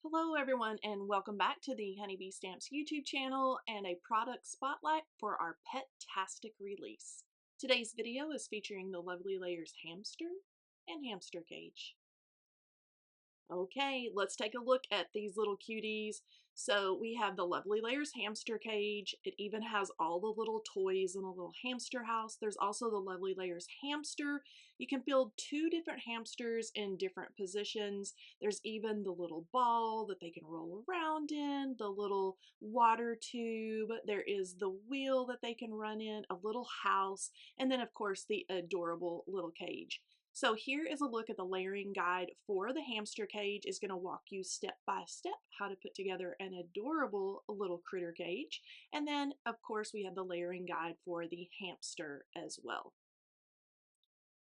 Hello everyone and welcome back to the Honeybee Stamps YouTube channel and a product spotlight for our Pet-tastic release. Today's video is featuring the Lovely Layers hamster and hamster cage. Okay, let's take a look at these little cuties. So we have the Lovely Layers hamster cage. It even has all the little toys in a little hamster house. There's also the Lovely Layers hamster. You can build two different hamsters in different positions. There's even the little ball that they can roll around in, the little water tube. There is the wheel that they can run in, a little house, and then of course the adorable little cage. So here is a look at the layering guide for the hamster cage. It's going to walk you step by step how to put together an adorable little critter cage. And then of course we have the layering guide for the hamster as well.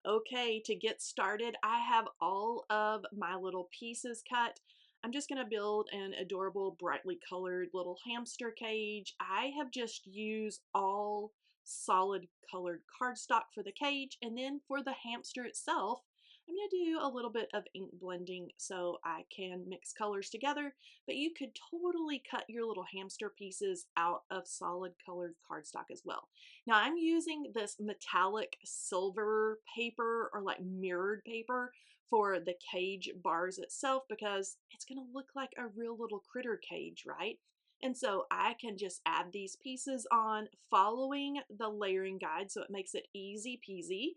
Okay, to get started, I have all of my little pieces cut. I'm just going to build an adorable, brightly colored little hamster cage. I have just used all solid colored cardstock for the cage, and then for the hamster itself, I'm going to do a little bit of ink blending so I can mix colors together, but you could totally cut your little hamster pieces out of solid colored cardstock as well. Now I'm using this metallic silver paper or like mirrored paper for the cage bars itself because it's going to look like a real little critter cage, right? And so I can just add these pieces on following the layering guide so it makes it easy peasy.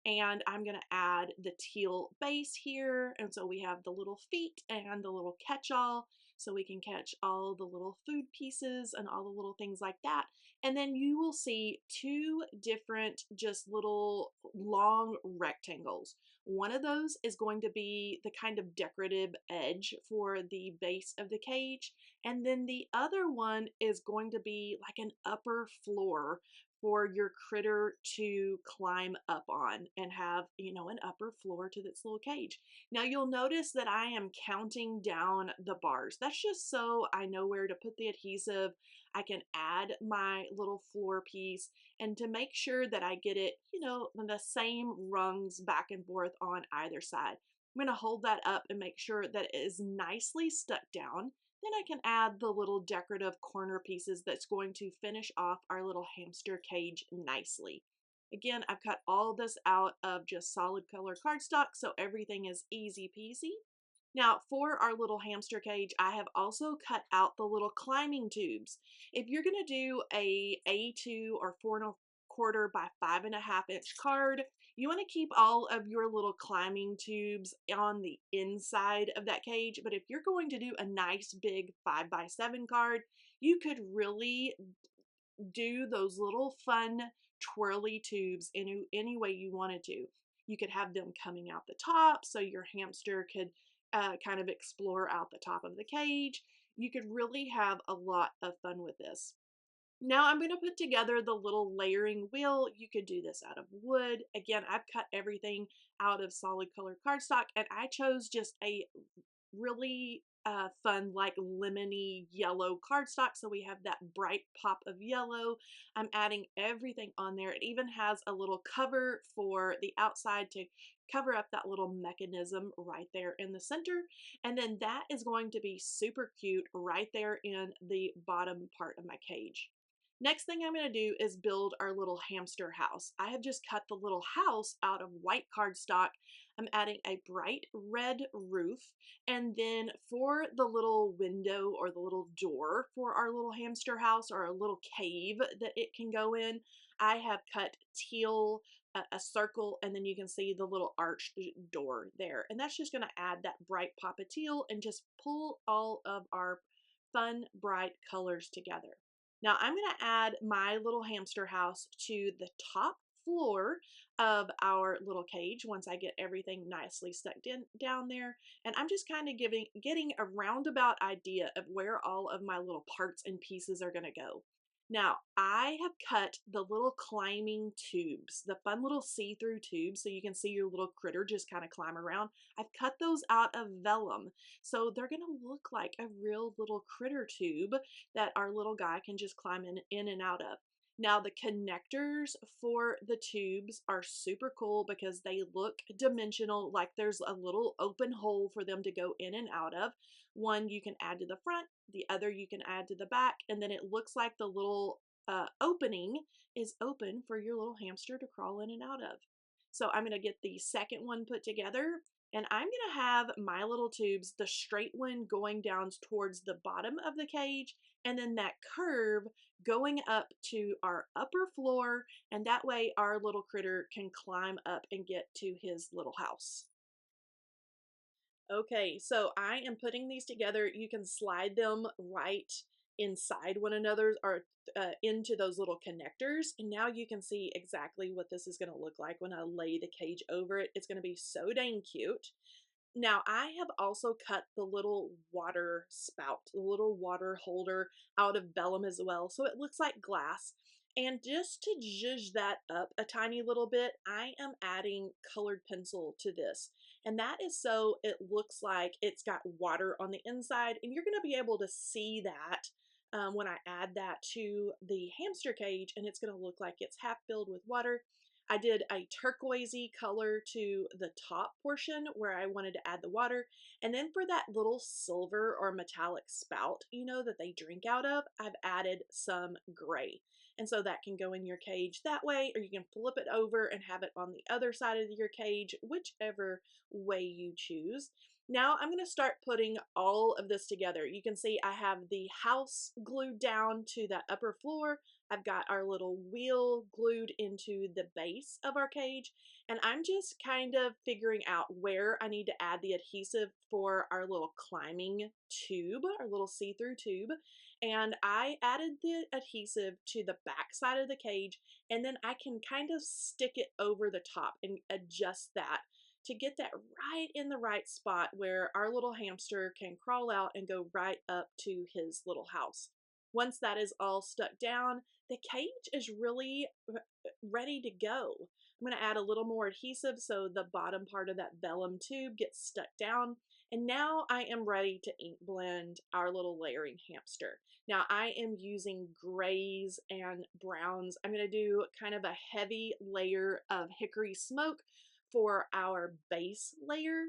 And I'm going to add the teal base here. And so we have the little feet and the little catch-all so we can catch all the little food pieces and all the little things like that. And then you will see two different just little long rectangles. One of those is going to be the kind of decorative edge for the base of the cage. And then the other one is going to be like an upper floor for your critter to climb up on and have, an upper floor to this little cage. Now you'll notice that I am counting down the bars. That's just so I know where to put the adhesive. I can add my little floor piece and to make sure that I get it, the same rungs back and forth on either side. I'm going to hold that up and make sure that it is nicely stuck down. Then I can add the little decorative corner pieces that's going to finish off our little hamster cage nicely. Again, I've cut all this out of just solid color cardstock, so everything is easy peasy. Now, for our little hamster cage, I have also cut out the little climbing tubes. If you're going to do a A2 or 4¼ by 5½ inch card, you want to keep all of your little climbing tubes on the inside of that cage. But if you're going to do a nice big 5×7 card, you could really do those little fun twirly tubes any way you wanted to. You could have them coming out the top so your hamster could kind of explore out the top of the cage. You could really have a lot of fun with this. Now I'm going to put together the little layering wheel. You could do this out of wood. Again, I've cut everything out of solid color cardstock and I chose just a really fun like lemony yellow cardstock, so we have that bright pop of yellow. I'm adding everything on there. It even has a little cover for the outside to cover up that little mechanism right there in the center, and then that is going to be super cute right there in the bottom part of my cage. Next thing I'm going to do is build our little hamster house. I have just cut the little house out of white cardstock. I'm adding a bright red roof, and then for the little window or the little door for our little hamster house or a little cave that it can go in, I have cut teal, a circle, and then you can see the little arched door there. And that's just going to add that bright pop of teal and just pull all of our fun, bright colors together. Now I'm going to add my little hamster house to the top floor of our little cage once I get everything nicely stuck down there. And I'm just kind of getting a roundabout idea of where all of my little parts and pieces are going to go. Now, I have cut the little climbing tubes, the fun little see-through tubes, so you can see your little critter just kind of climb around. I've cut those out of vellum, so they're going to look like a real little critter tube that our little guy can just climb in and out of. Now, the connectors for the tubes are super cool because they look dimensional, like there's a little open hole for them to go in and out of. One you can add to the front, the other you can add to the back, and then it looks like the little opening is open for your little hamster to crawl in and out of. So I'm going to get the second one put together, and I'm going to have my little tubes, the straight one going down towards the bottom of the cage, and then that curve going up to our upper floor, and that way our little critter can climb up and get to his little house. Okay, so I am putting these together. You can slide them right inside one another or into those little connectors. And now you can see exactly what this is going to look like when I lay the cage over it. It's going to be so dang cute. Now, I have also cut the little water spout, the little water holder out of vellum as well, so it looks like glass. And just to zhuzh that up a tiny little bit, I am adding colored pencil to this. And that is so it looks like it's got water on the inside, and you're going to be able to see that when I add that to the hamster cage, and it's going to look like it's half filled with water. I did a turquoisey color to the top portion where I wanted to add the water. And then for that little silver or metallic spout, you know, that they drink out of, I've added some gray. And so that can go in your cage that way, or you can flip it over and have it on the other side of your cage, whichever way you choose. Now I'm going to start putting all of this together. You can see I have the house glued down to that upper floor. I've got our little wheel glued into the base of our cage, and I'm just kind of figuring out where I need to add the adhesive for our little climbing tube, our little see-through tube. And I added the adhesive to the back side of the cage, and then I can kind of stick it over the top and adjust that to get that right in the right spot where our little hamster can crawl out and go right up to his little house. Once that is all stuck down, the cage is really ready to go. I'm going to add a little more adhesive so the bottom part of that vellum tube gets stuck down. And now I am ready to ink blend our little layering hamster. Now I am using grays and browns. I'm going to do kind of a heavy layer of hickory smoke for our base layer.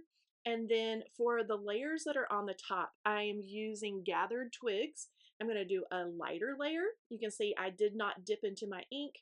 And then for the layers that are on the top, I am using gathered twigs. I'm going to do a lighter layer. You can see I did not dip into my ink.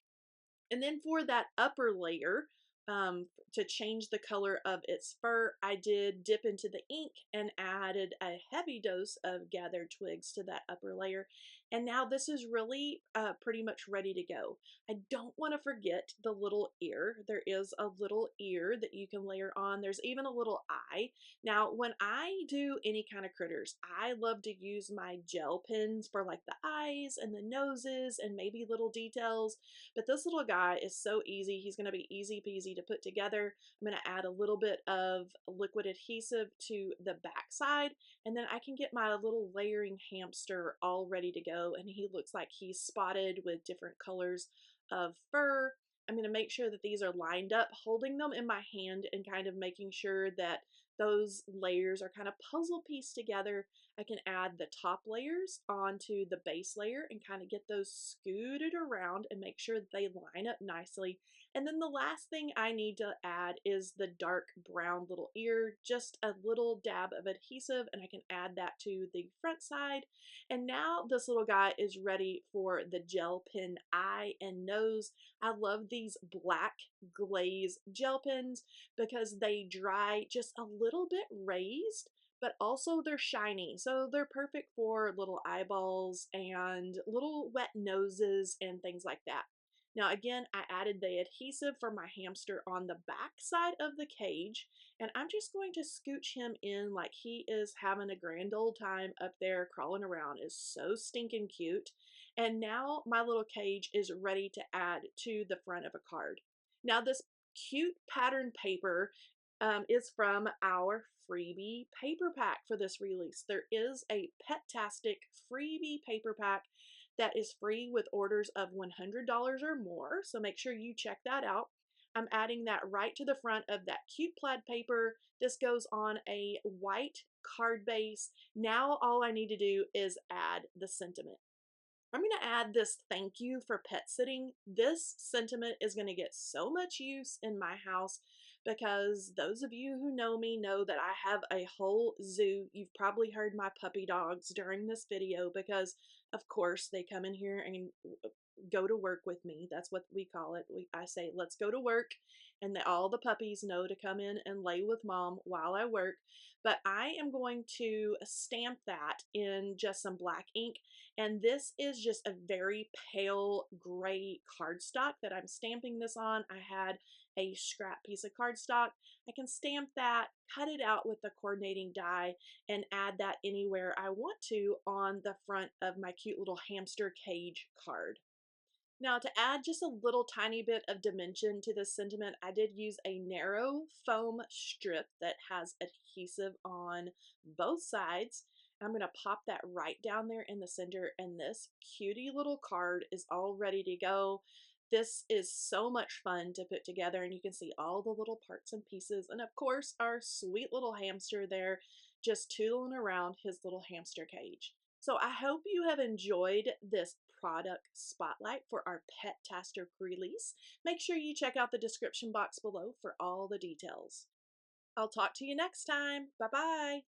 And then for that upper layer, to change the color of its fur, I did dip into the ink and added a heavy dose of gathered twigs to that upper layer. And now this is really pretty much ready to go. I don't want to forget the little ear. There is a little ear that you can layer on. There's even a little eye. Now, when I do any kind of critters, I love to use my gel pens for like the eyes and the noses and maybe little details. But this little guy is so easy. He's going to be easy peasy to put together. I'm going to add a little bit of liquid adhesive to the back side, and then I can get my little layering hamster all ready to go, and he looks like he's spotted with different colors of fur. I'm going to make sure that these are lined up, holding them in my hand and kind of making sure that those layers are kind of puzzle pieced together. I can add the top layers onto the base layer and kind of get those scooted around and make sure that they line up nicely. And then the last thing I need to add is the dark brown little ear, just a little dab of adhesive, and I can add that to the front side. And now this little guy is ready for the gel pen eye and nose. I love these black glaze gel pens because they dry just a little bit raised, but also they're shiny. So they're perfect for little eyeballs and little wet noses and things like that. Now again, I added the adhesive for my hamster on the back side of the cage, and I'm just going to scooch him in like he is having a grand old time up there crawling around. Is so stinking cute. And now my little cage is ready to add to the front of a card. Now this cute pattern paper is from our freebie paper pack for this release. There is a Pet-tastic freebie paper pack that is free with orders of $100 or more, so make sure you check that out. I'm adding that right to the front of that cute plaid paper. This goes on a white card base. Now all I need to do is add the sentiment. I'm going to add this thank you for pet sitting. This sentiment is going to get so much use in my house because those of you who know me know that I have a whole zoo. You've probably heard my puppy dogs during this video because, of course, they come in here and go to work with me. That's what we call it. I say, let's go to work. And all the puppies know to come in and lay with mom while I work. But I am going to stamp that in just some black ink. And this is just a very pale gray cardstock that I'm stamping this on. I had a scrap piece of cardstock. I can stamp that, cut it out with the coordinating die, and add that anywhere I want to on the front of my cute little hamster cage card. Now, to add just a little tiny bit of dimension to this sentiment, I did use a narrow foam strip that has adhesive on both sides. I'm going to pop that right down there in the center, and this cutie little card is all ready to go. This is so much fun to put together, and you can see all the little parts and pieces, and of course our sweet little hamster there just tootling around his little hamster cage. So I hope you have enjoyed this product spotlight for our Pet-tastic release. Make sure you check out the description box below for all the details. I'll talk to you next time. Bye-bye.